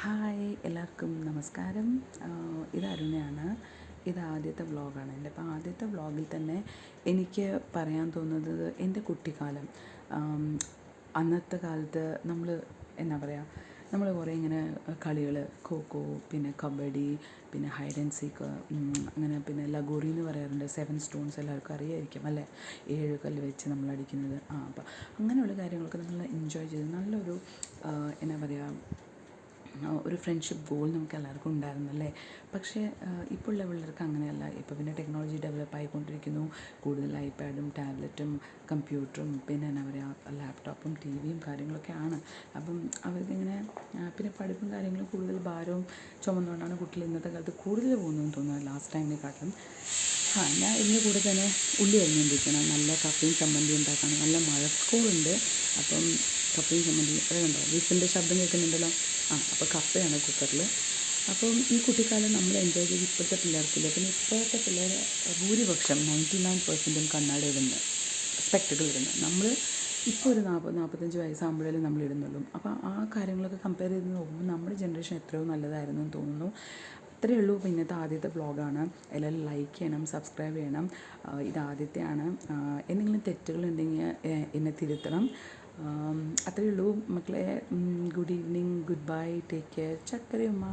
Hi എല്ലാവർക്കും നമസ്കാരം. ഇത് അരുണയാണ്. ഇത് ആദ്യത്തെ വ്ളോഗാണ് എൻ്റെ. അപ്പോൾ ആദ്യത്തെ വ്ളോഗിൽ തന്നെ എനിക്ക് പറയാൻ തോന്നുന്നത് എൻ്റെ കുട്ടിക്കാലം. അന്നത്തെ കാലത്ത് നമ്മൾ എന്താ പറയുക, നമ്മൾ കുറേ ഇങ്ങനെ കളികൾ, ഖോഖോ, പിന്നെ കബഡി, പിന്നെ ഹൈഡ് ആൻഡ് സീക്ക്, അങ്ങനെ പിന്നെ ലഗോറി എന്ന് പറയാറുണ്ട്. 7 സ്റ്റോൺസ് എല്ലാവർക്കും അറിയായിരിക്കും അല്ലേ, 7 കല്ല് വെച്ച് നമ്മൾ അടിക്കുന്നത്. അപ്പോൾ അങ്ങനെയുള്ള കാര്യങ്ങളൊക്കെ നമ്മൾ എൻജോയ് ചെയ്ത് നല്ലൊരു എന്നാ പറയുക, ഒരു ഫ്രണ്ട്ഷിപ്പ് ഗോൾ നമുക്ക് എല്ലാവർക്കും ഉണ്ടായിരുന്നല്ലേ. പക്ഷേ ഇപ്പോൾ ഉള്ള പിള്ളേർക്ക് അങ്ങനെയല്ല. ഇപ്പോൾ പിന്നെ ടെക്നോളജി ഡെവലപ്പ് ആയിക്കൊണ്ടിരിക്കുന്നു. കൂടുതൽ ഐപാഡും ടാബ്ലറ്റും കമ്പ്യൂട്ടറും പിന്നെ എന്നാ പറയുക ലാപ്ടോപ്പും ടി വിയും കാര്യങ്ങളൊക്കെയാണ്. അപ്പം അവർക്കിങ്ങനെ പിന്നെ പഠിപ്പും കാര്യങ്ങളും കൂടുതൽ ഭാരവും ചുമന്നുകൊണ്ടാണ് കുട്ടികൾ ഇന്നത്തെ കാലത്ത് കൂടുതൽ പോകുന്നതെന്ന് തോന്നുന്നത് ലാസ്റ്റ് ടൈമിനെക്കാട്ടും. ഞാൻ ഇതിൻ്റെ കൂടെ തന്നെ ഉള്ളി അരിഞ്ഞുകൊണ്ടിരിക്കണം. നല്ല കപ്പയും ചമ്മന്തി ഉണ്ടാക്കണം. നല്ല മഴക്കോളുണ്ട്. അപ്പം കപ്പയും ചമ്മന്തി അത് കണ്ടോ, വിസിലിൻ്റെ ശബ്ദം കേൾക്കുന്നുണ്ടല്ലോ. അപ്പോൾ കപ്പയാണ് കുക്കറിൽ. അപ്പം ഈ കുട്ടിക്കാലം നമ്മൾ എൻജോയ് ചെയ്ത് ഇപ്പോഴത്തെ പിള്ളേർക്കില്ല. പിന്നെ ഇപ്പോഴത്തെ പിള്ളേർ ഭൂരിപക്ഷം 99% കണ്ണാടി ഇടുന്നത്, സ്പെക്ടക്കിൾ ഇടുന്നത്. നമ്മൾ ഇപ്പോൾ ഒരു 40-45 വയസ്സാകുമ്പോഴേ നമ്മൾ ഇടുന്നുള്ളൂ. അപ്പോൾ ആ കാര്യങ്ങളൊക്കെ കമ്പയർ ചെയ്ത് നോക്കുമ്പോൾ നമ്മുടെ ജനറേഷൻ എത്രയോ നല്ലതായിരുന്നു എന്ന് തോന്നുന്നു. അത്രയേ ഉള്ളൂ. ഇന്നത്തെ ആദ്യത്തെ വ്ളോഗാണ്. എല്ലാവരും ലൈക്ക് ചെയ്യണം, സബ്സ്ക്രൈബ് ചെയ്യണം. ഇത് ആദ്യത്തെയാണ്. എന്തെങ്കിലും തെറ്റുകളുണ്ടെങ്കിൽ എന്നെ തിരുത്തണം. അത്രയേ ഉള്ളൂ മക്കളെ. Good evening, goodbye, take care. ചക്കരയുമ്മ.